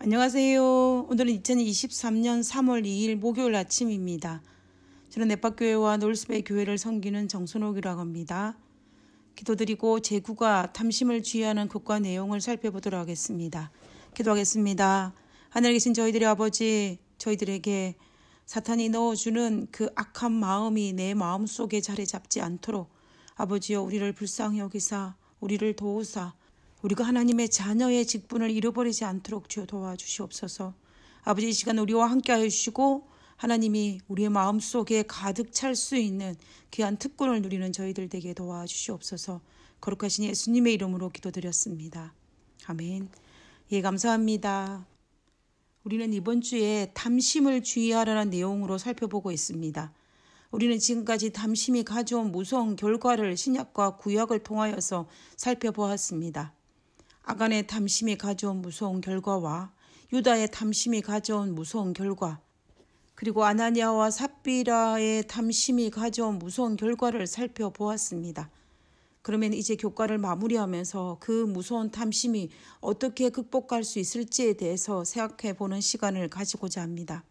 안녕하세요. 오늘은 2023년 3월 2일 목요일 아침입니다. 저는 넷박교회와 놀스베이 교회를 섬기는 정순옥이라고 합니다. 기도드리고 제9가 탐심을 주의하는 국가 내용을 살펴보도록 하겠습니다. 기도하겠습니다. 하늘에 계신 저희들의 아버지, 저희들에게 사탄이 넣어주는 그 악한 마음이 내 마음속에 자리 잡지 않도록 아버지여 우리를 불쌍히 여기사 우리를 도우사 우리가 하나님의 자녀의 직분을 잃어버리지 않도록 주여 도와주시옵소서. 아버지 이 시간 우리와 함께하여 주시고 하나님이 우리의 마음속에 가득 찰 수 있는 귀한 특권을 누리는 저희들 되게 도와주시옵소서. 거룩하신 예수님의 이름으로 기도드렸습니다. 아멘. 예, 감사합니다. 우리는 이번 주에 탐심을 주의하라는 내용으로 살펴보고 있습니다. 우리는 지금까지 탐심이 가져온 무서운 결과를 신약과 구약을 통하여서 살펴보았습니다. 아간의 탐심이 가져온 무서운 결과와 유다의 탐심이 가져온 무서운 결과, 그리고 아나니아와 삽비라의 탐심이 가져온 무서운 결과를 살펴보았습니다. 그러면 이제 교과를 마무리하면서 그 무서운 탐심이 어떻게 극복할 수 있을지에 대해서 생각해 보는 시간을 가지고자 합니다.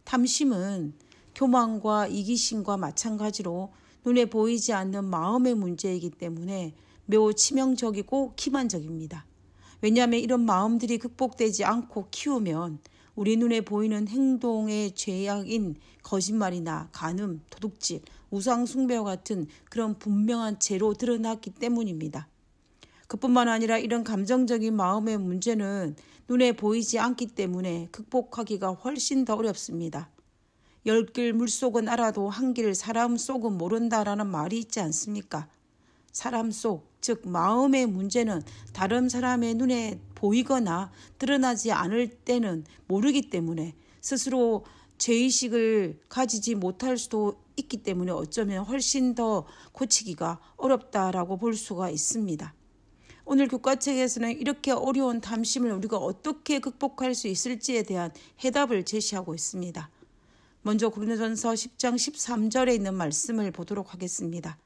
탐심은 교만과 이기심과 마찬가지로 눈에 보이지 않는 마음의 문제이기 때문에 매우 치명적이고 기만적입니다. 왜냐하면 이런 마음들이 극복되지 않고 키우면 우리 눈에 보이는 행동의 죄악인 거짓말이나 간음, 도둑질, 우상숭배와 같은 그런 분명한 죄로 드러났기 때문입니다. 그뿐만 아니라 이런 감정적인 마음의 문제는 눈에 보이지 않기 때문에 극복하기가 훨씬 더 어렵습니다. 10길 물속은 알아도 한 길 사람 속은 모른다라는 말이 있지 않습니까? 사람 속, 즉 마음의 문제는 다른 사람의 눈에 보이거나 드러나지 않을 때는 모르기 때문에 스스로 죄의식을 가지지 못할 수도 있기 때문에 어쩌면 훨씬 더 고치기가 어렵다라고 볼 수가 있습니다. 오늘 교과책에서는 이렇게 어려운 탐심을 우리가 어떻게 극복할 수 있을지에 대한 해답을 제시하고 있습니다. 먼저 고린도전서 10장 13절에 있는 말씀을 보도록 하겠습니다.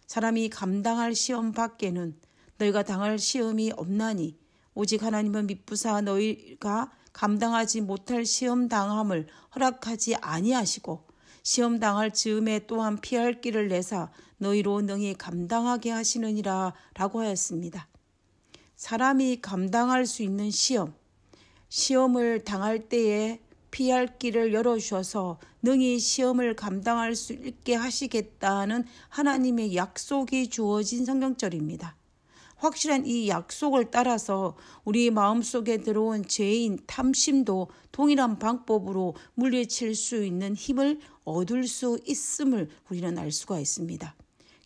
사람이 감당할 시험 밖에는 너희가 당할 시험이 없나니 오직 하나님은 미쁘사 너희가 감당하지 못할 시험 당함을 허락하지 아니하시고 시험 당할 즈음에 또한 피할 길을 내사 너희로 능히 감당하게 하시느니라 라고 하였습니다. 사람이 감당할 수 있는 시험을 당할 때에 피할 길을 열어주셔서 능히 시험을 감당할 수 있게 하시겠다는 하나님의 약속이 주어진 성경절입니다. 확실한 이 약속을 따라서 우리 마음속에 들어온 죄인 탐심도 동일한 방법으로 물리칠 수 있는 힘을 얻을 수 있음을 우리는 알 수가 있습니다.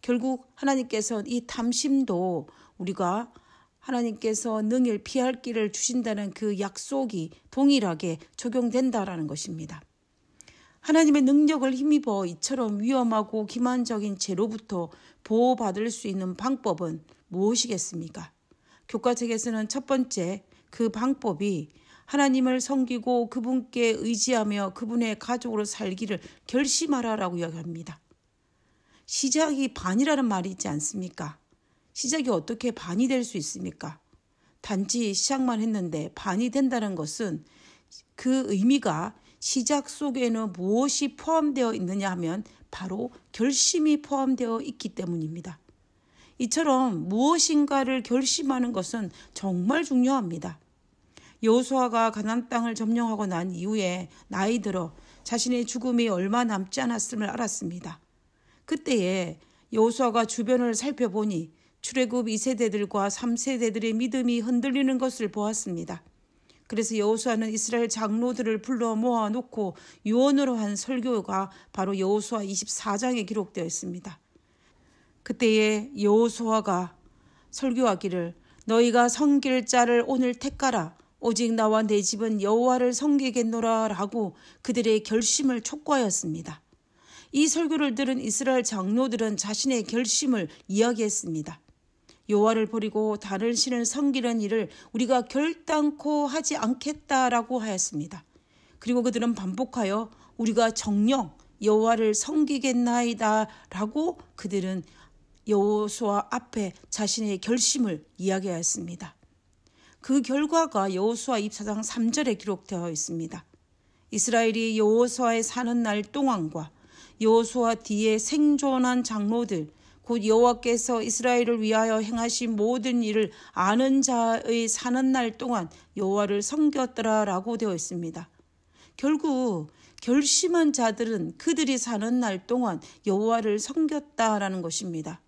결국 하나님께서는 이 탐심도 우리가 하나님께서 능히 피할 길을 주신다는 그 약속이 동일하게 적용된다라는 것입니다. 하나님의 능력을 힘입어 이처럼 위험하고 기만적인 죄로부터 보호받을 수 있는 방법은 무엇이겠습니까? 교과책에서는 첫 번째 그 방법이 하나님을 섬기고 그분께 의지하며 그분의 가족으로 살기를 결심하라라고 이야기합니다. 시작이 반이라는 말이 있지 않습니까? 시작이 어떻게 반이 될 수 있습니까? 단지 시작만 했는데 반이 된다는 것은 그 의미가 시작 속에는 무엇이 포함되어 있느냐 하면 바로 결심이 포함되어 있기 때문입니다. 이처럼 무엇인가를 결심하는 것은 정말 중요합니다. 여호수아가 가나안 땅을 점령하고 난 이후에 나이 들어 자신의 죽음이 얼마 남지 않았음을 알았습니다. 그때에 여호수아가 주변을 살펴보니 출애굽 2세대들과 3세대들의 믿음이 흔들리는 것을 보았습니다. 그래서 여호수아는 이스라엘 장로들을 불러 모아놓고 유언으로 한 설교가 바로 여호수아 24장에 기록되어 있습니다. 그때에 여호수아가 설교하기를 너희가 섬길 자를 오늘 택하라 오직 나와 내 집은 여호와를 섬기겠노라 라고 그들의 결심을 촉구하였습니다. 이 설교를 들은 이스라엘 장로들은 자신의 결심을 이야기했습니다. 여호와를 버리고 다른 신을 섬기는 일을 우리가 결단코 하지 않겠다라고 하였습니다. 그리고 그들은 반복하여 우리가 정녕 여호와를 섬기겠나이다 라고 그들은 여호수아 앞에 자신의 결심을 이야기하였습니다. 그 결과가 여호수아 24장 3절에 기록되어 있습니다. 이스라엘이 여호수아에 사는 날 동안과 여호수아 뒤에 생존한 장로들, 곧 여호와께서 이스라엘을 위하여 행하신 모든 일을 아는 자의 사는 날 동안 여호와를 섬겼더라라고 되어 있습니다. 결국 결심한 자들은 그들이 사는 날 동안 여호와를 섬겼다라는 것입니다.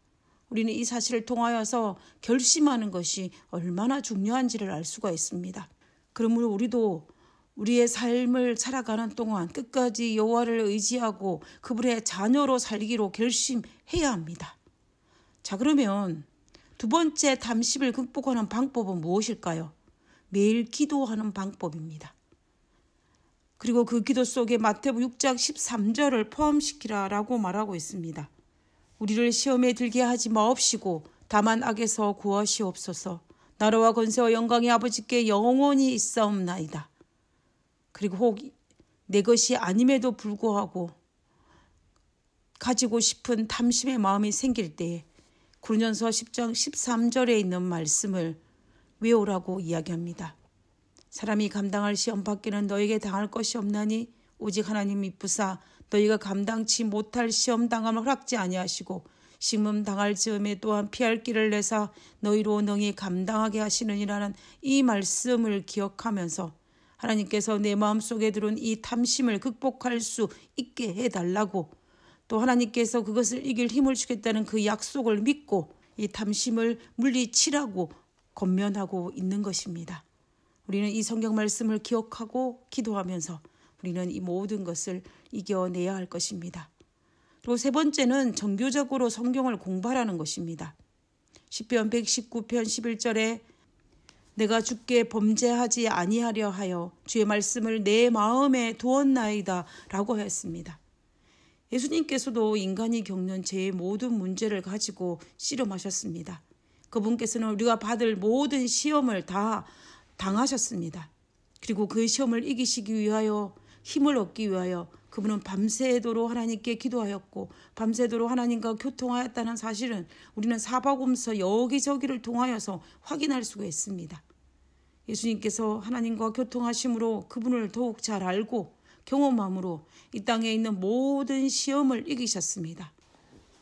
우리는 이 사실을 통하여서 결심하는 것이 얼마나 중요한지를 알 수가 있습니다. 그러므로 우리도 우리의 삶을 살아가는 동안 끝까지 여호와를 의지하고 그분의 자녀로 살기로 결심해야 합니다. 자, 그러면 두 번째 담심을 극복하는 방법은 무엇일까요? 매일 기도하는 방법입니다. 그리고 그 기도 속에 마태복음 6장 13절을 포함시키라라고 말하고 있습니다. 우리를 시험에 들게 하지 마옵시고 다만 악에서 구하시옵소서. 나라와 권세와 영광이 아버지께 영원히 있사옵나이다. 그리고 혹 내 것이 아님에도 불구하고 가지고 싶은 탐심의 마음이 생길 때에 고린도전서 10장 13절에 있는 말씀을 외우라고 이야기합니다. 사람이 감당할 시험 밖에는 너에게 당할 것이 없나니 오직 하나님 이쁘사 너희가 감당치 못할 시험 당함을 허락지 아니하시고 시험 당할 즈음에 또한 피할 길을 내사 너희로 능히 감당하게 하시느니라는 이 말씀을 기억하면서 하나님께서 내 마음속에 들어온 이 탐심을 극복할 수 있게 해달라고, 또 하나님께서 그것을 이길 힘을 주겠다는 그 약속을 믿고 이 탐심을 물리치라고 권면하고 있는 것입니다. 우리는 이 성경 말씀을 기억하고 기도하면서 우리는 이 모든 것을 이겨내야 할 것입니다. 그리고 세 번째는 정교적으로 성경을 공부하라는 것입니다. 시편 119편 11절에 내가 주께 범죄하지 아니하려 하여 주의 말씀을 내 마음에 두었나이다 라고 했습니다. 예수님께서도 인간이 겪는 죄의 모든 문제를 가지고 씨름하셨습니다. 그분께서는 우리가 받을 모든 시험을 다 당하셨습니다. 그리고 그 시험을 이기시기 위하여 힘을 얻기 위하여 그분은 밤새도록 하나님께 기도하였고 밤새도록 하나님과 교통하였다는 사실은 우리는 사복음서 여기저기를 통하여서 확인할 수가 있습니다. 예수님께서 하나님과 교통하심으로 그분을 더욱 잘 알고 경험함으로 이 땅에 있는 모든 시험을 이기셨습니다.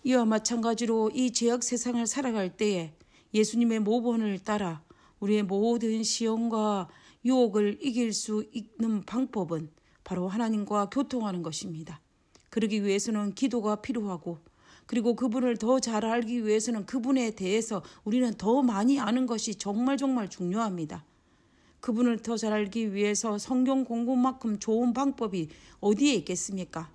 이와 마찬가지로 이 죄악 세상을 살아갈 때에 예수님의 모본을 따라 우리의 모든 시험과 유혹을 이길 수 있는 방법은 바로 하나님과 교통하는 것입니다. 그러기 위해서는 기도가 필요하고, 그리고 그분을 더 잘 알기 위해서는 그분에 대해서 우리는 더 많이 아는 것이 정말 중요합니다. 그분을 더 잘 알기 위해서 성경 공부만큼 좋은 방법이 어디에 있겠습니까?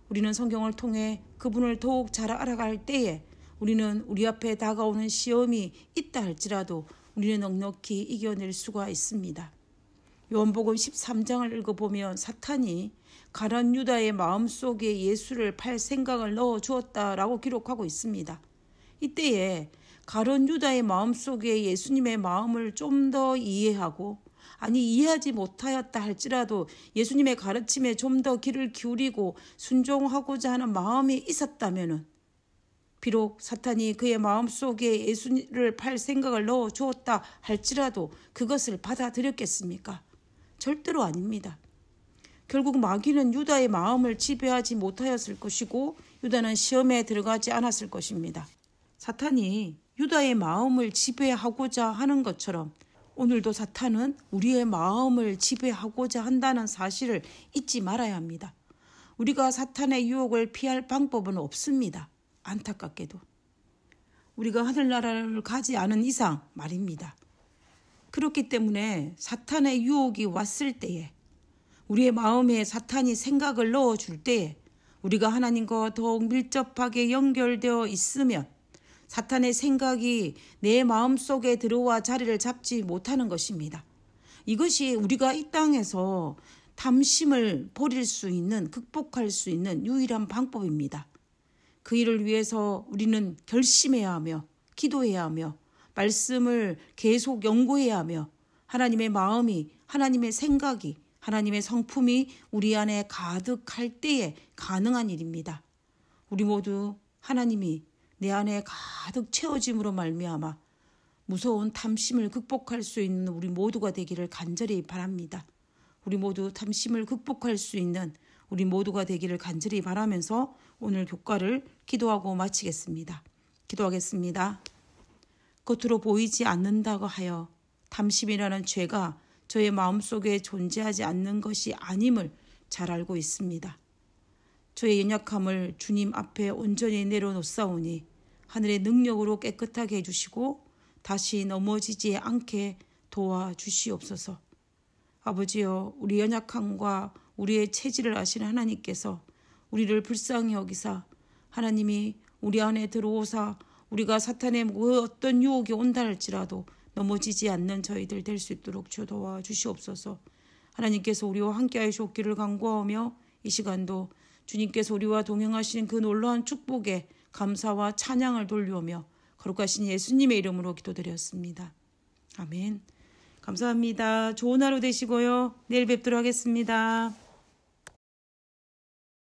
우리는 성경을 통해 그분을 더욱 잘 알아갈 때에 우리는 우리 앞에 다가오는 시험이 있다 할지라도 우리는 넉넉히 이겨낼 수가 있습니다. 요한복음 13장을 읽어보면 사탄이 가룟 유다의 마음속에 예수를 팔 생각을 넣어주었다라고 기록하고 있습니다. 이때에 가룟 유다의 마음속에 예수님의 마음을 좀 더 이해하고, 아니 이해하지 못하였다 할지라도 예수님의 가르침에 좀 더 귀를 기울이고 순종하고자 하는 마음이 있었다면, 비록 사탄이 그의 마음속에 예수를 팔 생각을 넣어주었다 할지라도 그것을 받아들였겠습니까? 절대로 아닙니다. 결국 마귀는 유다의 마음을 지배하지 못하였을 것이고 유다는 시험에 들어가지 않았을 것입니다. 사탄이 유다의 마음을 지배하고자 하는 것처럼 오늘도 사탄은 우리의 마음을 지배하고자 한다는 사실을 잊지 말아야 합니다. 우리가 사탄의 유혹을 피할 방법은 없습니다. 안타깝게도. 우리가 하늘나라를 가지 않은 이상 말입니다. 그렇기 때문에 사탄의 유혹이 왔을 때에, 우리의 마음에 사탄이 생각을 넣어줄 때에 우리가 하나님과 더욱 밀접하게 연결되어 있으면 사탄의 생각이 내 마음속에 들어와 자리를 잡지 못하는 것입니다. 이것이 우리가 이 땅에서 탐심을 버릴 수 있는, 극복할 수 있는 유일한 방법입니다. 그 일을 위해서 우리는 결심해야 하며 기도해야 하며 말씀을 계속 연구해야 하며 하나님의 마음이, 하나님의 생각이, 하나님의 성품이 우리 안에 가득할 때에 가능한 일입니다. 우리 모두 하나님이 내 안에 가득 채워짐으로 말미암아 무서운 탐심을 극복할 수 있는 우리 모두가 되기를 간절히 바랍니다. 우리 모두 탐심을 극복할 수 있는 우리 모두가 되기를 간절히 바라면서 오늘 교과를 기도하고 마치겠습니다. 기도하겠습니다. 겉으로 보이지 않는다고 하여 탐심이라는 죄가 저의 마음속에 존재하지 않는 것이 아님을 잘 알고 있습니다. 저의 연약함을 주님 앞에 온전히 내려놓사오니 하늘의 능력으로 깨끗하게 해주시고 다시 넘어지지 않게 도와주시옵소서. 아버지여, 우리 연약함과 우리의 체질을 아시는 하나님께서 우리를 불쌍히 여기사 하나님이 우리 안에 들어오사 우리가 사탄의 어떤 유혹이 온다 할지라도 넘어지지 않는 저희들 될 수 있도록 주여 도와주시옵소서. 하나님께서 우리와 함께 하시옵기를 간구하며 이 시간도 주님께서 우리와 동행하시는 그 놀라운 축복에 감사와 찬양을 돌려오며 거룩하신 예수님의 이름으로 기도드렸습니다. 아멘. 감사합니다. 좋은 하루 되시고요. 내일 뵙도록 하겠습니다.